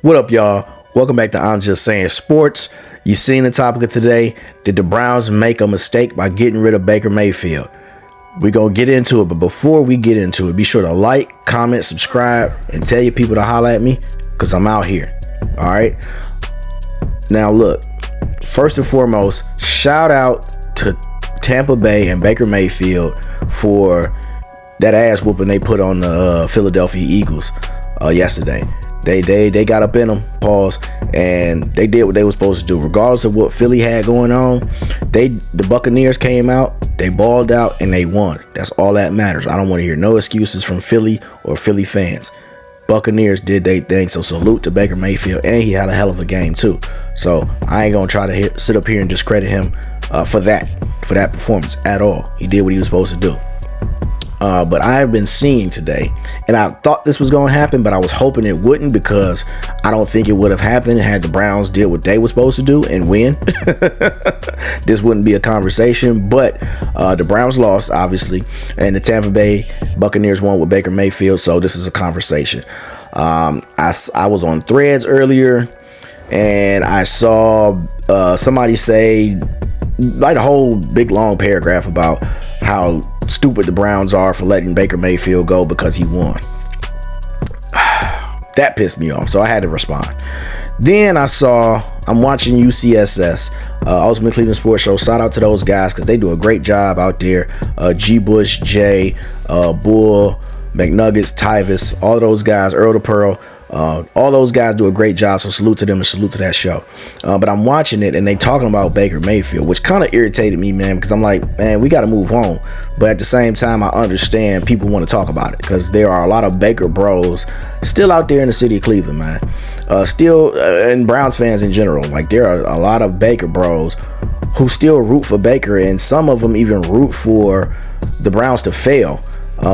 What up, y'all? Welcome back to I'm Just Saying Sports. You seen the topic of today. Did the Browns make a mistake by getting rid of Baker Mayfield? We're going to get into it, but before we get into it, be sure to like, comment, subscribe, and tell your people to holler at me, because I'm out here. All right? Now, look, first and foremost, shout out to Tampa Bay and Baker Mayfield for that ass whooping they put on the Philadelphia Eagles yesterday. They got up in them, pause, and they did what they were supposed to do. Regardless of what Philly had going on, the Buccaneers came out, they balled out, and they won. That's all that matters. I don't want to hear no excuses from Philly or Philly fans. Buccaneers did their thing, so salute to Baker Mayfield, and he had a hell of a game too. So I ain't gonna try to sit up here and discredit him for that performance at all. He did what he was supposed to do. But I have been seeing today, and I thought this was going to happen, but I was hoping it wouldn't, because I don't think it would have happened had the Browns did what they were supposed to do and win. This wouldn't be a conversation, but the Browns lost, obviously, and the Tampa Bay Buccaneers won with Baker Mayfield, so this is a conversation. I was on Threads earlier, and I saw somebody say, like, a whole big long paragraph about how stupid the Browns are for letting Baker Mayfield go because he won. That pissed me off, so I had to respond. Then I'm watching UCSS, Ultimate Cleveland Sports Show. Shout out to those guys, because they do a great job out there. G. Bush, Jay, Bull, McNuggets, Tyvis, all of those guys, Earl the Pearl. All those guys do a great job, so salute to them and salute to that show. But I'm watching it, and they talking about Baker Mayfield, which kind of irritated me, man, because I'm like, man, we got to move on. But at the same time, I understand people want to talk about it, because there are a lot of Baker bros still out there in the city of Cleveland, man. And Browns fans in general. Like, there are a lot of Baker bros who still root for Baker, and some of them even root for the Browns to fail.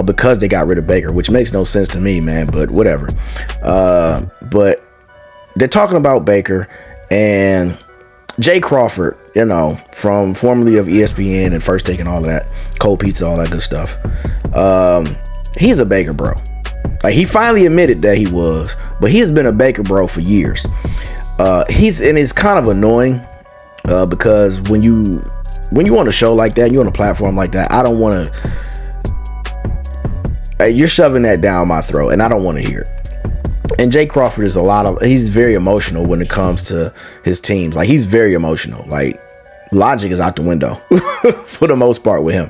Because they got rid of Baker, which makes no sense to me, man, but whatever. But they're talking about Baker, and Jay Crawford, from formerly of ESPN and First Take and all of that, Cold Pizza, all that good stuff. He's a Baker bro. Like, he finally admitted that he was, but he has been a Baker bro for years. It's kind of annoying because when you on a show like that, you're on a platform like that, I don't want to. You're shoving that down my throat, and I don't want to hear it. And Jay Crawford is he's very emotional when it comes to his teams. Like, he's very emotional. Like, logic is out the window for the most part with him.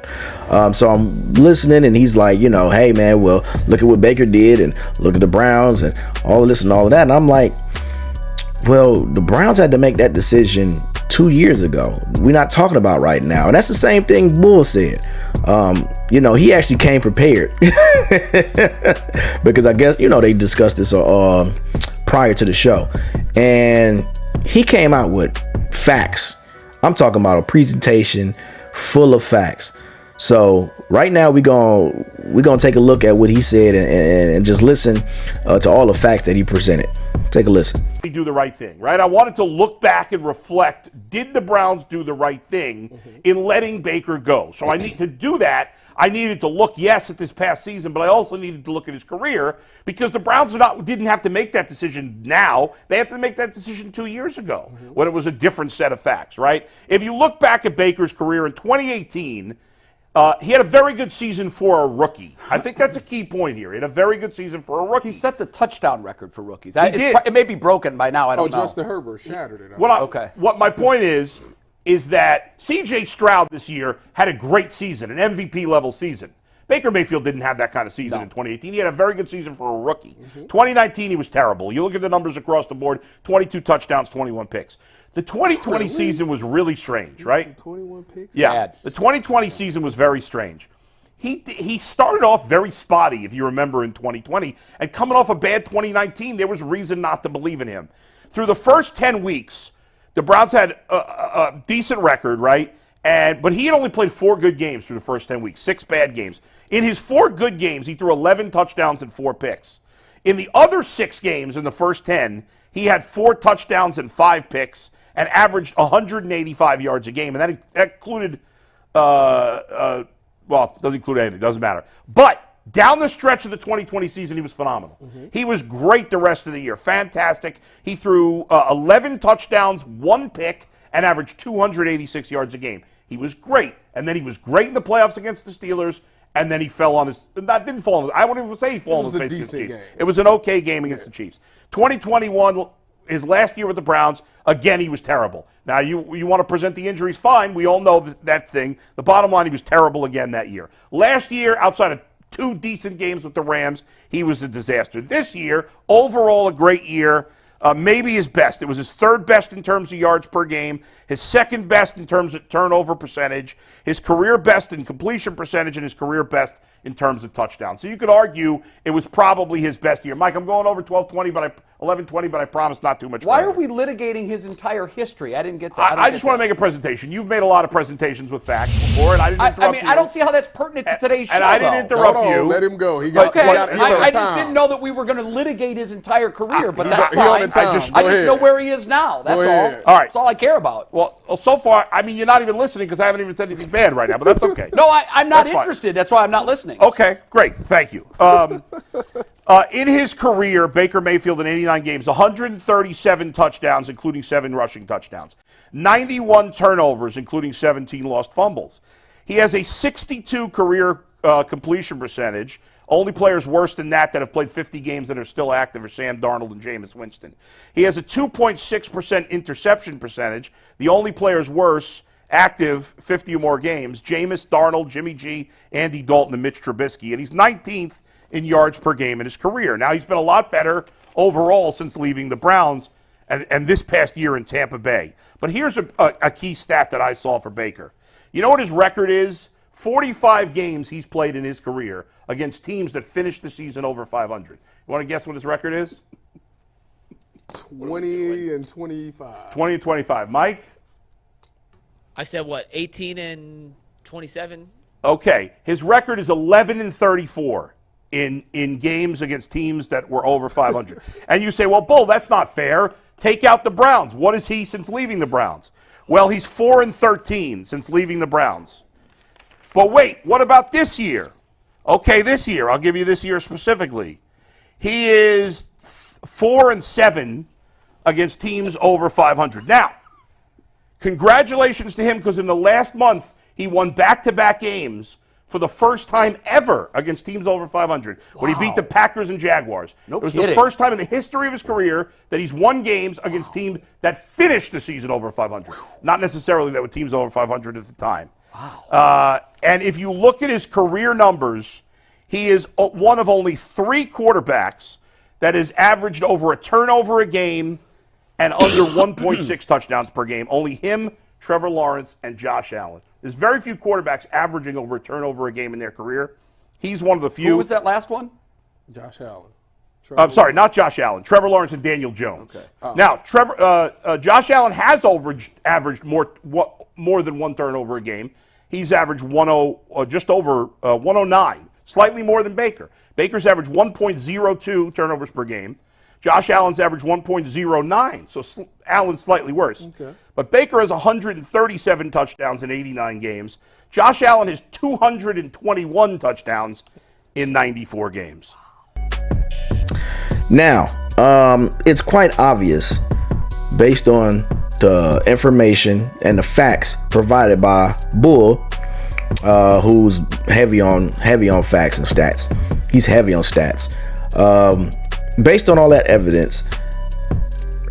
So I'm listening, and he's like, hey, man, well, look at what Baker did, and look at the Browns, and all of this and all of that. And I'm like, well, the Browns had to make that decision 2 years ago. We're not talking about right now. And that's the same thing Bull said. He actually came prepared because I guess, they discussed this prior to the show, and he came out with facts. I'm talking about a presentation full of facts. So right now we're gonna take a look at what he said and just listen to all the facts that he presented. Take a listen. Do the right thing, right? I wanted to look back and reflect, did the Browns do the right thing in letting Baker go? So I need to do that. I needed to look, yes, at this past season, but I also needed to look at his career, because the Browns didn't have to make that decision now. They had to make that decision 2 years ago when it was a different set of facts, right? If you look back at Baker's career in 2018, he had a very good season for a rookie. I think that's a key point here. He had a very good season for a rookie. He set the touchdown record for rookies. It may be broken by now. I don't know. Justin Herbert shattered it. What my point is that C.J. Stroud this year had a great season, an MVP-level season. Baker Mayfield didn't have that kind of season in 2018. He had a very good season for a rookie. 2019, he was terrible. You look at the numbers across the board, 22 touchdowns, 21 picks. The 2020 season was really strange, right? 21 picks? Yeah. The 2020 season was very strange. He started off very spotty, if you remember, in 2020. And coming off a bad 2019, there was reason not to believe in him. Through the first 10 weeks, the Browns had a decent record, right? But he had only played 4 good games through the first 10 weeks, 6 bad games. In his 4 good games, he threw 11 touchdowns and 4 picks. In the other 6 games in the first 10, he had 4 touchdowns and 5 picks and averaged 185 yards a game. And that included, well, it doesn't include anything, it doesn't matter. But Down the stretch of the 2020 season, he was phenomenal. He was great the rest of the year. Fantastic. He threw 11 touchdowns, 1 pick, and averaged 286 yards a game. He was great. And then he was great in the playoffs against the Steelers, and then he fell on his – didn't fall on his – I wouldn't even say he fell on his face against the Chiefs. It was an okay game against the Chiefs. 2021, his last year with the Browns, again, he was terrible. Now, you want to present the injuries, fine. We all know that thing. The bottom line, he was terrible again that year. Last year, outside of 2 decent games with the Rams, he was a disaster. This year, overall, a great year. Maybe his best. It was his 3rd best in terms of yards per game, his 2nd best in terms of turnover percentage, his career best in completion percentage, and his career best in terms of touchdowns. So you could argue it was probably his best year. Mike, I'm going over 11:20, but I promise not too much. Why further. are we litigating his entire history? I didn't get that. I just want to make a presentation. You've made a lot of presentations with facts before, and I didn't interrupt you. I don't see how that's pertinent to today's show. And I didn't interrupt you. Let him go. He Okay, got I just didn't know that we were going to litigate his entire career, but that's he on fine. the time. I just Go ahead. know where he is now. That's all. All right. That's all I care about. Well, so far, I mean, you're not even listening because I haven't even said anything bad right now, but that's okay. No, I'm not That's fine. interested. That's why I'm not listening. Okay, great. Thank you. In his career, Baker Mayfield in 89 games, 137 touchdowns, including 7 rushing touchdowns, 91 turnovers, including 17 lost fumbles. He has a 62 career completion percentage. Only players worse than that have played 50 games that are still active are Sam Darnold and Jameis Winston. He has a 2.6% interception percentage. The only players worse active 50 or more games, Jameis, Darnold, Jimmy G, Andy Dalton, and Mitch Trubisky. And he's 19th in yards per game in his career. Now, he's been a lot better overall since leaving the Browns and this past year in Tampa Bay. But here's a key stat that I saw for Baker. You know what his record is? 45 games he's played in his career against teams that finished the season over 500. You want to guess what his record is? 20 and 25. 20 and 25. Mike? I said what, 18 and 27? Okay. His record is 11 and 34 in games against teams that were over 500. And you say, well, Bull, that's not fair. Take out the Browns. What is he since leaving the Browns? Well, he's 4 and 13 since leaving the Browns. But wait, what about this year? Okay, this year. I'll give you this year specifically. He is 4 and 7 against teams over 500. Now, congratulations to him because in the last month, he won back-to-back games for the first time ever against teams over 500 when he beat the Packers and Jaguars. No it was kidding. the first time in the history of his career that he's won games against teams that finished the season over 500. Not necessarily that were teams over 500 at the time. Wow. And if you look at his career numbers, he is one of only 3 quarterbacks that has averaged over a turnover a game and under 1.6 touchdowns per game. Only him, Trevor Lawrence, and Josh Allen. There's very few quarterbacks averaging over a turnover a game in their career. He's one of the few. Who was that last one? Josh Allen. I'm sorry, not Josh Allen. Trevor Lawrence and Daniel Jones. Okay. Now, Josh Allen has averaged more than 1 turnover a game. He's averaged just over 109, slightly more than Baker. Baker's averaged 1.02 turnovers per game. Josh Allen's averaged 1.09, so Allen's slightly worse. Okay. But Baker has 137 touchdowns in 89 games. Josh Allen has 221 touchdowns in 94 games. Now, it's quite obvious, based on the information and the facts provided by Bull, who's heavy on facts and stats. He's heavy on stats. Based on all that evidence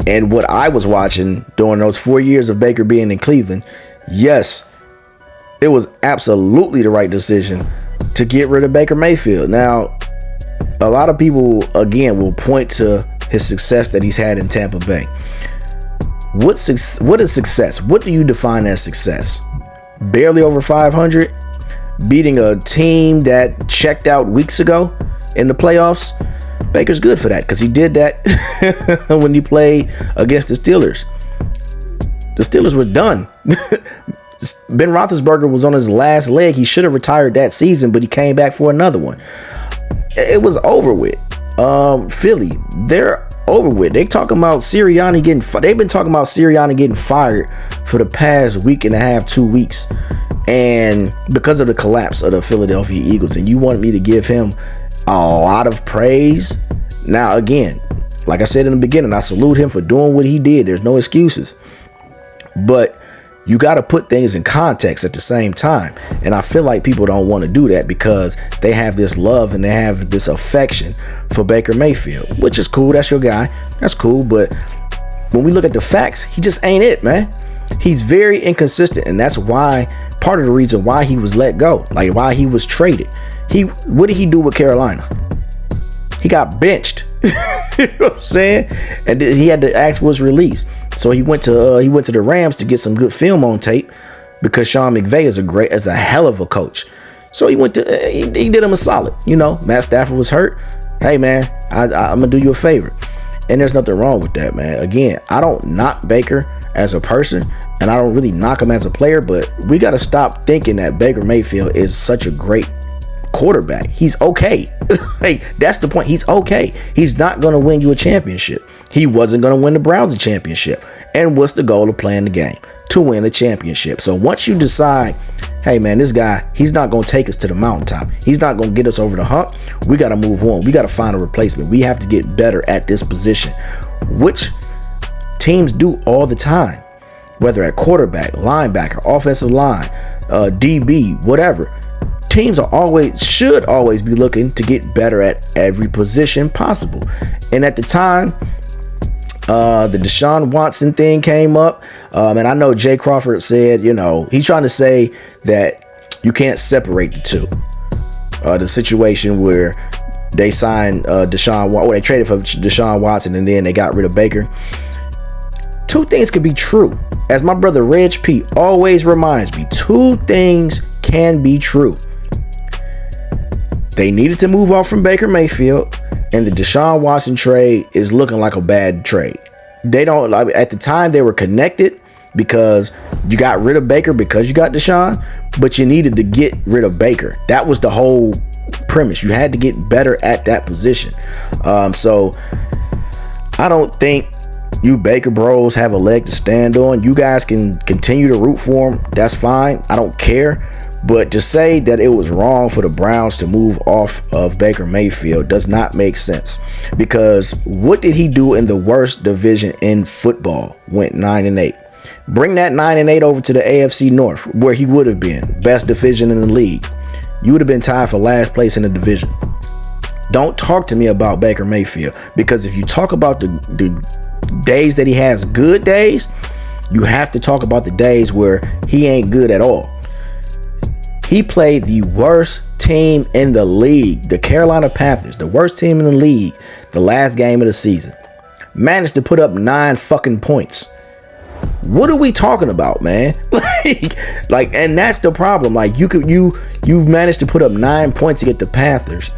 and what I was watching during those 4 years of Baker being in Cleveland, yes, it was absolutely the right decision to get rid of Baker Mayfield. Now, a lot of people, again, will point to his success that he's had in Tampa Bay. What is success? What do you define as success? Barely over 500? Beating a team that checked out weeks ago in the playoffs? Baker's good for that because he did that when he played against the Steelers. The Steelers were done. Ben Roethlisberger was on his last leg. He should have retired that season, but he came back for another one. It was over with. Philly, they're over with. They've been talking about Sirianni getting fired for the past week and a half, 2 weeks. And because of the collapse of the Philadelphia Eagles, and you want me to give him a lot of praise. Now, again, like I said in the beginning, I salute him for doing what he did. There's no excuses. But you got to put things in context at the same time. And I feel like people don't want to do that because they have this love and they have this affection for Baker Mayfield, which is cool. That's your guy. That's cool. But when we look at the facts, he just ain't it, man. He's very inconsistent. And that's why, part of the reason why he was let go, like why he was traded. What did he do with Carolina? He got benched. You know what I'm saying? And he had to ask for his release. So he went to the Rams to get some good film on tape because Sean McVay is a hell of a coach. So he did him a solid. You know, Matt Stafford was hurt. Hey man, I'm gonna do you a favor. And there's nothing wrong with that, man. Again, I don't knock Baker as a person, and I don't really knock him as a player, but we got to stop thinking that Baker Mayfield is such a great quarterback. He's okay. Like, that's the point. He's okay. He's not going to win you a championship. He wasn't going to win the Browns a championship. And what's the goal of playing the game? To win a championship. So once you decide, hey man, this guy, he's not going to take us to the mountaintop. He's not going to get us over the hump. We got to move on. We got to find a replacement. We have to get better at this position, which teams do all the time, whether at quarterback, linebacker, offensive line, DB, whatever. Teams should always be looking to get better at every position possible. And at the time, the Deshaun Watson thing came up, and I know Jay Crawford said, you know, he's trying to say that you can't separate the two. The situation where they signed Deshaun Watson, or they traded for Deshaun Watson, and then they got rid of Baker. Two things could be true. As my brother Reg P always reminds me, two things can be true. They needed to move off from Baker Mayfield, and the Deshaun Watson trade is looking like a bad trade. They don't, at the time they were connected because you got rid of Baker because you got Deshaun, but you needed to get rid of Baker. That was the whole premise. You had to get better at that position. So I don't think you Baker bros have a leg to stand on. You guys can continue to root for him. That's fine. I don't care. But to say that it was wrong for the Browns to move off of Baker Mayfield does not make sense. Because what did he do in the worst division in football? Went 9-8. Bring that 9-8 over to the AFC North, where he would have been best division in the league. You would have been tied for last place in the division. Don't talk to me about Baker Mayfield, because if you talk about the days that he has good days, you have to talk about the days where he ain't good at all. He played the worst team in the league, the Carolina Panthers, the worst team in the league, the last game of the season. Managed to put up 9 fucking points. What are we talking about, man? like, and that's the problem. Like, you've managed to put up 9 points against the Panthers,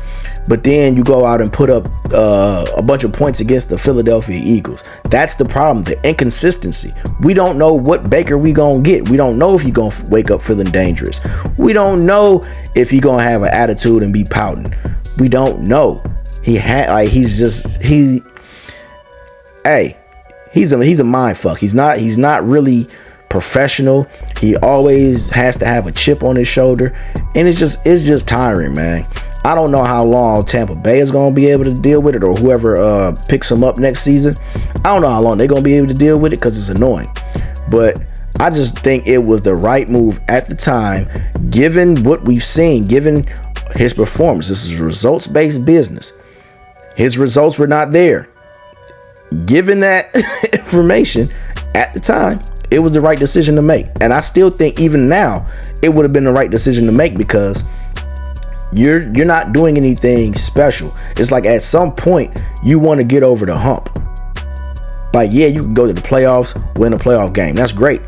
but then you go out and put up a bunch of points against the Philadelphia Eagles. That's the problem, the inconsistency. We don't know what Baker we gonna get. We don't know if he gonna wake up feeling dangerous. We don't know if he gonna have an attitude and be pouting. We don't know. He's a mind fuck. He's not really professional. He always has to have a chip on his shoulder, and it's just tiring, man. I don't know how long Tampa Bay is going to be able to deal with it, or whoever picks him up next season. I don't know how long they're going to be able to deal with it, because it's annoying. But I just think it was the right move at the time, given what we've seen, given his performance. This is a results-based business. His results were not there. Given that information at the time, it was the right decision to make. And I still think even now it would have been the right decision to make, because you're not doing anything special. It's like at some point you want to get over the hump. Like, yeah, you can go to the playoffs, win a playoff game. That's great.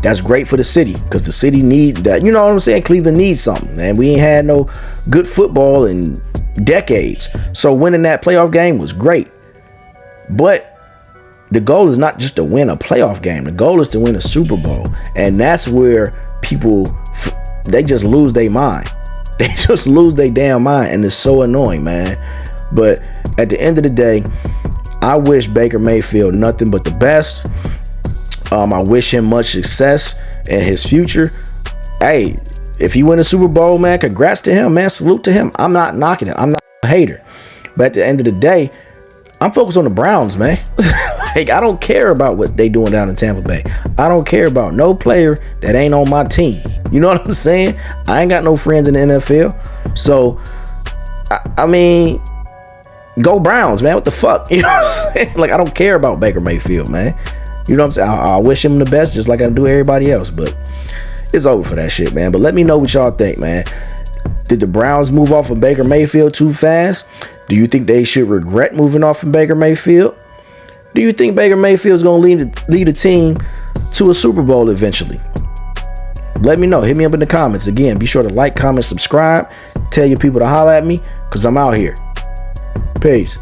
That's great for the city, because the city need that. You know what I'm saying? Cleveland needs something, man. We ain't had no good football in decades. So winning that playoff game was great. But the goal is not just to win a playoff game. The goal is to win a Super Bowl. And that's where people, they just lose their mind. They just lose their damn mind, and it's so annoying, man. But at the end of the day, I wish Baker Mayfield nothing but the best. I wish him much success in his future. hey, if he win a Super Bowl, man, congrats to him, man. Salute to him. I'm not knocking it. I'm not a hater. But at the end of the day, I'm focused on the Browns, man. Like, I don't care about what they doing down in Tampa Bay. I don't care about no player that ain't on my team. You know what I'm saying? I ain't got no friends in the NFL. So, I mean, go Browns, man. What the fuck? You know what I'm saying? Like, I don't care about Baker Mayfield, man. You know what I'm saying? I wish him the best just like I do everybody else. But it's over for that shit, man. But let me know what y'all think, man. Did the Browns move off of Baker Mayfield too fast? Do you think they should regret moving off from Baker Mayfield? Do you think Baker Mayfield is going to lead a team to a Super Bowl eventually? Let me know. Hit me up in the comments. Again, be sure to like, comment, subscribe. Tell your people to holler at me because I'm out here. Peace.